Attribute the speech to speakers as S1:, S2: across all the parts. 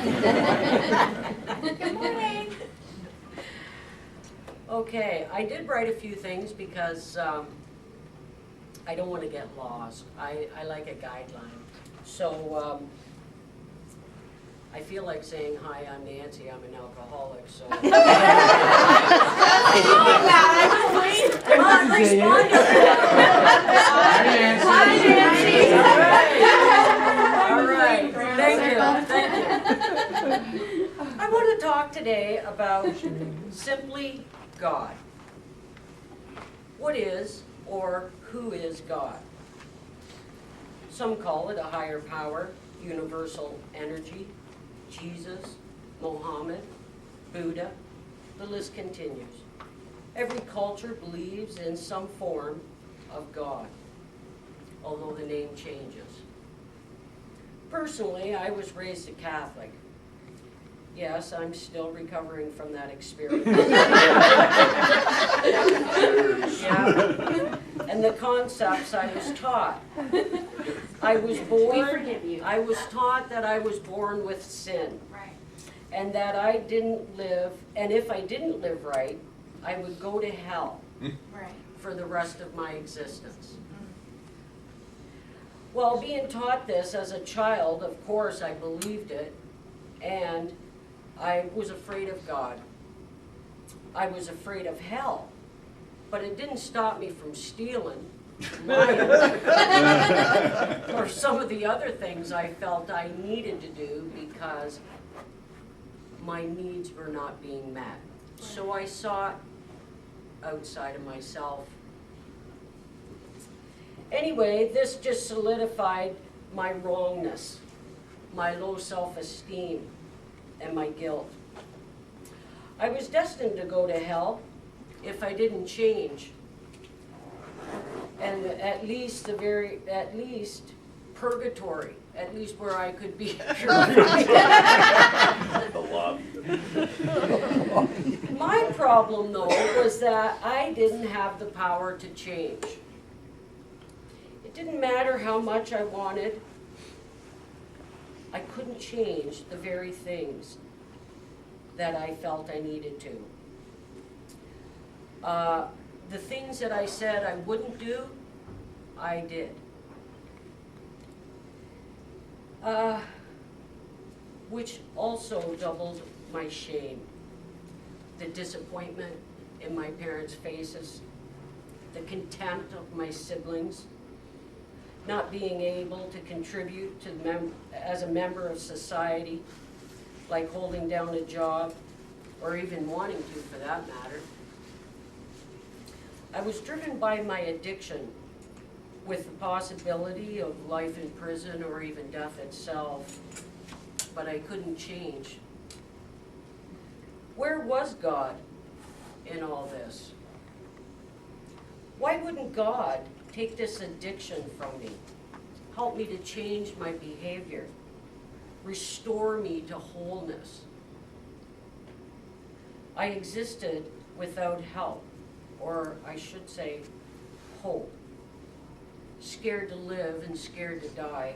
S1: Good morning.
S2: Okay, I did write a few things because I don't want to get lost. I like a guideline. So I feel like saying, hi, I'm Nancy, I'm an alcoholic, so. Come on, respond to that.
S1: Hi, Nancy.
S2: All right, thank you. I want to talk today about simply God. What is or who is God? Some call it a higher power, universal energy, Jesus, Mohammed, Buddha, the list continues. Every culture believes in some form of God, although the name changes. Personally, I was raised a Catholic. Yes, I'm still recovering from that experience. Yeah. And the concepts I was taught. I was born,
S1: We forgive you.
S2: I was taught that I was born with sin.
S1: Right.
S2: And that I didn't live, and if I didn't live right, I would go to hell
S1: Right.
S2: for the rest of my existence. Well, being taught this as a child, of course I believed it, and I was afraid of God. I was afraid of hell, but it didn't stop me from stealing, lying, or some of the other things I felt I needed to do because my needs were not being met. So I sought outside of myself. Anyway, this just solidified my wrongness, my low self-esteem, and my guilt. I was destined to go to hell if I didn't change. And at least purgatory, at least where I could be purified. My problem, though, was that I didn't have the power to change. It didn't matter how much I wanted. I couldn't change the very things that I felt I needed to. The things that I said I wouldn't do, I did. Which also doubled my shame. The disappointment in my parents' faces, the contempt of my siblings, not being able to contribute to as a member of society, like holding down a job, or even wanting to for that matter. I was driven by my addiction with the possibility of life in prison or even death itself, but I couldn't change. Where was God in all this? Why wouldn't God take this addiction from me, help me to change my behavior, restore me to wholeness? I existed without help, or I should say hope, scared to live and scared to die,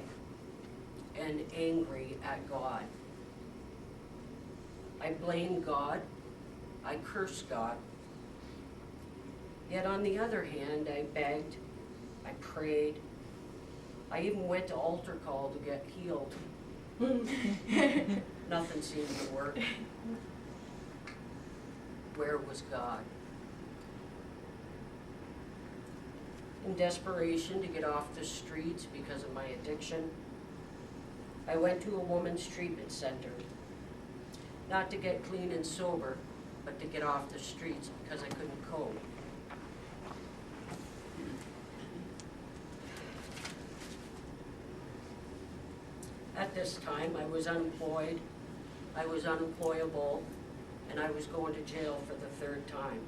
S2: and angry at God. I blamed God, I cursed God, yet on the other hand, I begged, I prayed, I even went to altar call to get healed. Nothing seemed to work. Where was God? In desperation to get off the streets because of my addiction, I went to a woman's treatment center. Not to get clean and sober, but to get off the streets because I couldn't cope. At this time, I was unemployed, I was unemployable, and I was going to jail for the third time.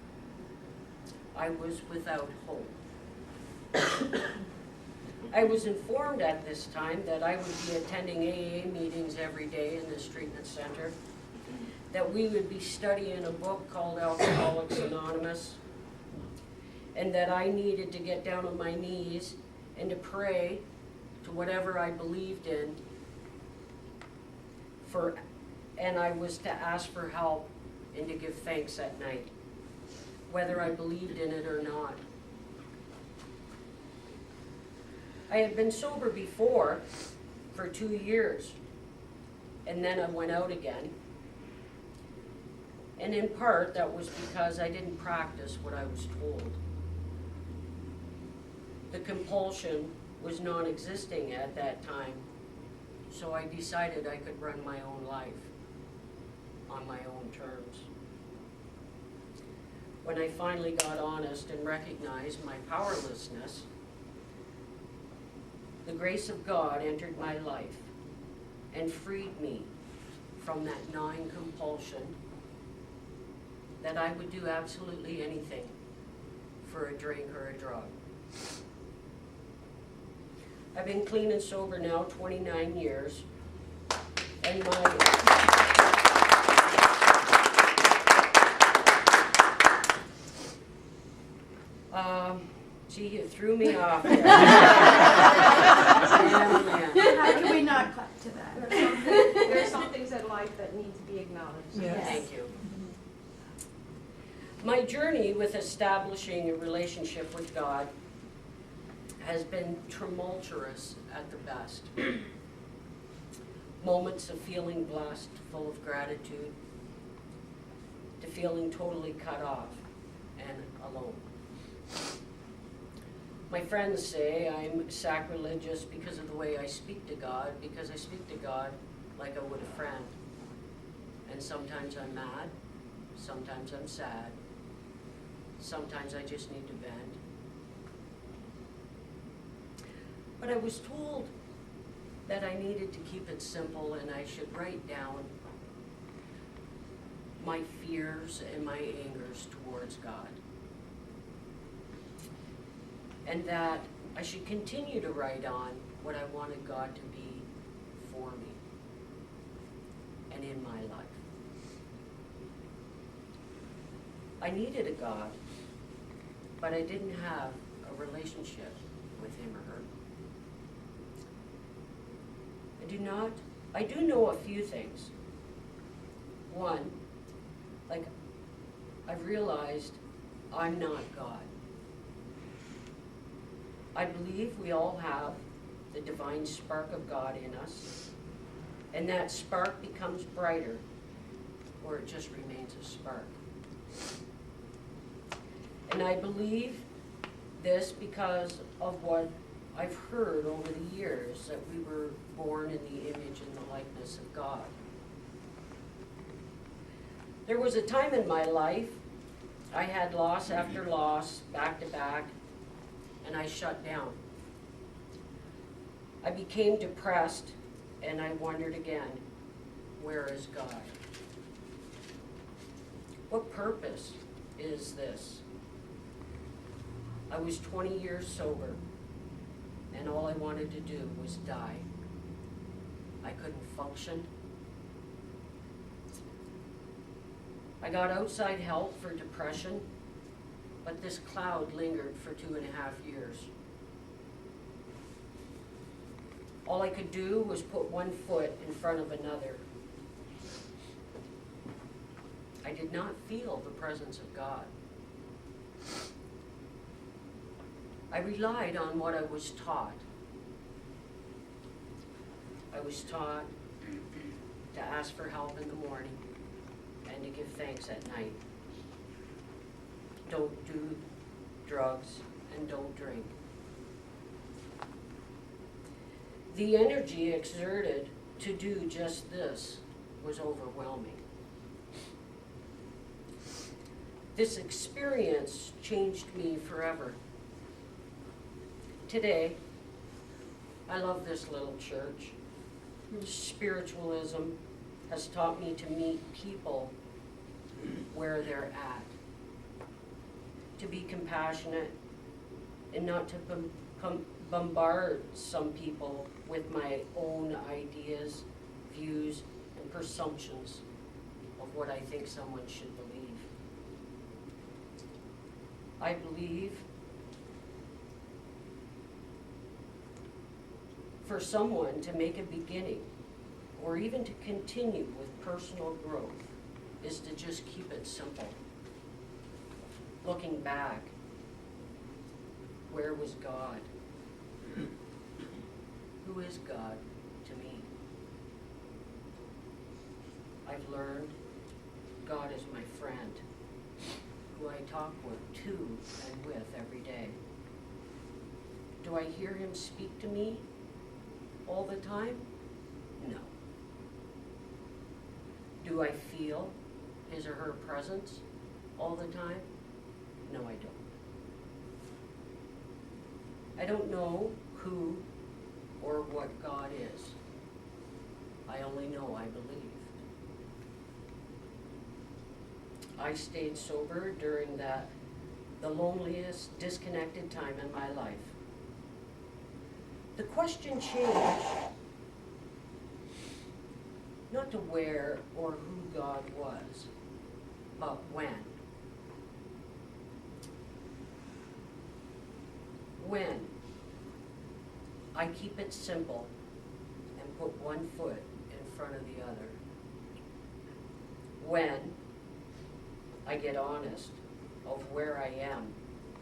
S2: I was without hope. I was informed at this time that I would be attending AA meetings every day in this treatment center, that we would be studying a book called Alcoholics Anonymous, and that I needed to get down on my knees and to pray to whatever I believed in for and I was to ask for help and to give thanks at night, whether I believed in it or not. I had been sober before for 2 years, and then I went out again. And in part, that was because I didn't practice what I was told. The compulsion was non-existing at that time, so I decided I could run my own life on my own terms. When I finally got honest and recognized my powerlessness, the grace of God entered my life and freed me from that gnawing compulsion that I would do absolutely anything for a drink or a drug. I've been clean and sober now 29 years, and gee, you threw me off there.
S1: How can we not clap to that?
S3: There are some things in life that need to be acknowledged.
S1: Yes.
S2: Thank you. My journey with establishing a relationship with God has been tumultuous at the best. Moments of feeling blessed, full of gratitude, to feeling totally cut off and alone. My friends say I'm sacrilegious because of the way I speak to God, because I speak to God like I would a friend. And sometimes I'm mad, sometimes I'm sad, sometimes I just need to vent. But I was told that I needed to keep it simple and I should write down my fears and my angers towards God. And that I should continue to write on what I wanted God to be for me and in my life. I needed a God, but I didn't have a relationship with him or her. I do know a few things. One, like, I've realized I'm not God. I believe we all have the divine spark of God in us, and that spark becomes brighter, or it just remains a spark. And I believe this because of what I've heard over the years, that we were born in the image and the likeness of God. There was a time in my life I had loss after loss, back to back, and I shut down. I became depressed, and I wondered again, where is God? What purpose is this? I was 20 years sober, and all I wanted to do was die. I couldn't function. I got outside help for depression, but this cloud lingered for 2.5 years. All I could do was put one foot in front of another. I did not feel the presence of God. I relied on what I was taught. I was taught to ask for help in the morning and to give thanks at night. Don't do drugs and don't drink. The energy exerted to do just this was overwhelming. This experience changed me forever. Today, I love this little church. Spiritualism has taught me to meet people where they're at, to be compassionate and not to bombard some people with my own ideas, views, and presumptions of what I think someone should believe. I believe for someone to make a beginning or even to continue with personal growth, is to just keep it simple. Looking back, where was God? Who is God to me? I've learned God is my friend, who I talk to and with every day. Do I hear him speak to me all the time? No. Do I feel his or her presence all the time? No, I don't. I don't know who or what God is. I only know I believe. I stayed sober during the loneliest, disconnected time in my life. The question changed, not to where or who God was, but when. When I keep it simple and put one foot in front of the other. When I get honest of where I am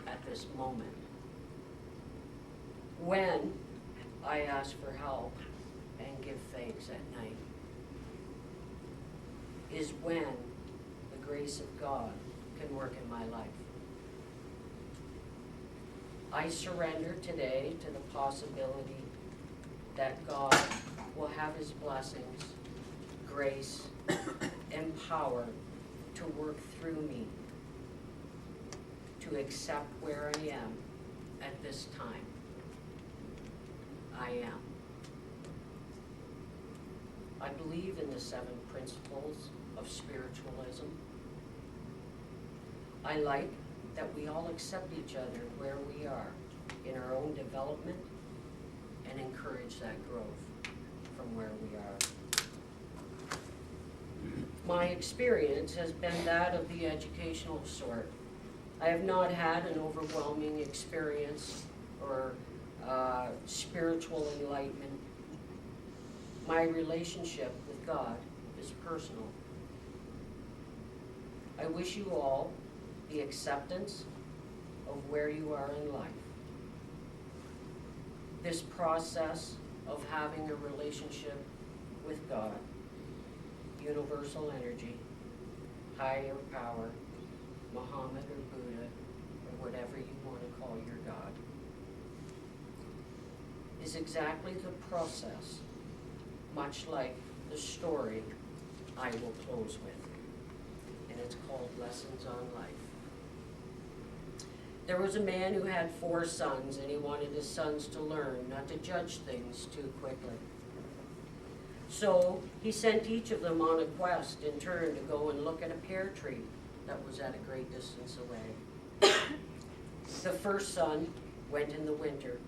S2: at this moment. When I ask for help and give thanks at night. Is when the grace of God can work in my life. I surrender today to the possibility that God will have his blessings, grace, and power to work through me to accept where I am at this time. I am. I believe in the 7 principles of spiritualism. I like that we all accept each other where we are in our own development and encourage that growth from where we are. My experience has been that of the educational sort. I have not had an overwhelming experience or spiritual enlightenment. My relationship with God is personal. I wish you all the acceptance of where you are in life. This process of having a relationship with God, universal energy, higher power, Muhammad or Buddha, or whatever you want to call your God, is exactly the process, much like the story I will close with. And it's called Lessons on Life. There was a man who had 4 sons, and he wanted his sons to learn not to judge things too quickly. So he sent each of them on a quest in turn to go and look at a pear tree that was at a great distance away. The first son went in the winter,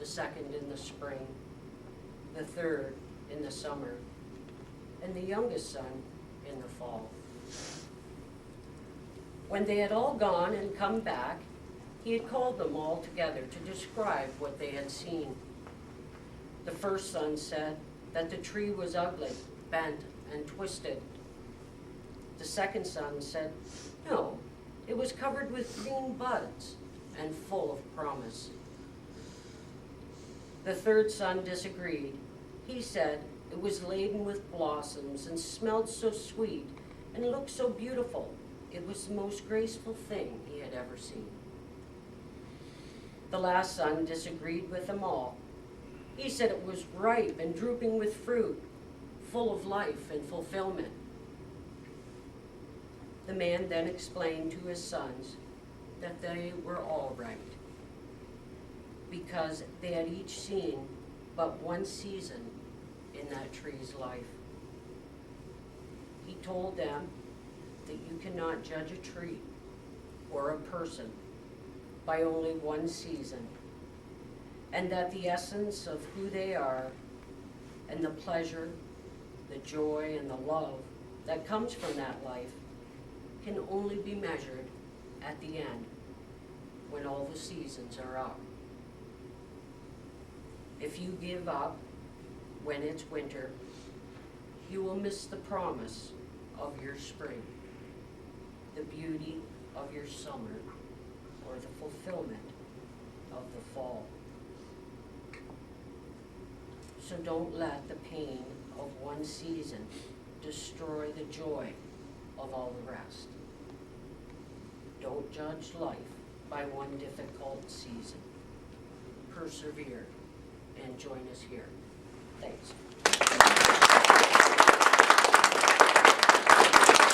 S2: the second in the spring, the third in the summer, and the youngest son in the fall. When they had all gone and come back, he had called them all together to describe what they had seen. The first son said that the tree was ugly, bent, and twisted. The second son said, no, it was covered with green buds and full of promise. The third son disagreed. He said it was laden with blossoms and smelled so sweet and looked so beautiful. It was the most graceful thing he had ever seen. The last son disagreed with them all. He said it was ripe and drooping with fruit, full of life and fulfillment. The man then explained to his sons that they were all right, because they had each seen but one season in that tree's life. He told them that you cannot judge a tree or a person by only one season, and that the essence of who they are and the pleasure, the joy, and the love that comes from that life can only be measured at the end, when all the seasons are up. If you give up when it's winter You will miss the promise of your spring, the beauty of your summer, or the fulfillment of the fall. So don't let the pain of one season destroy the joy of all the rest. Don't judge life by one difficult season. Persevere and join us here. Thanks.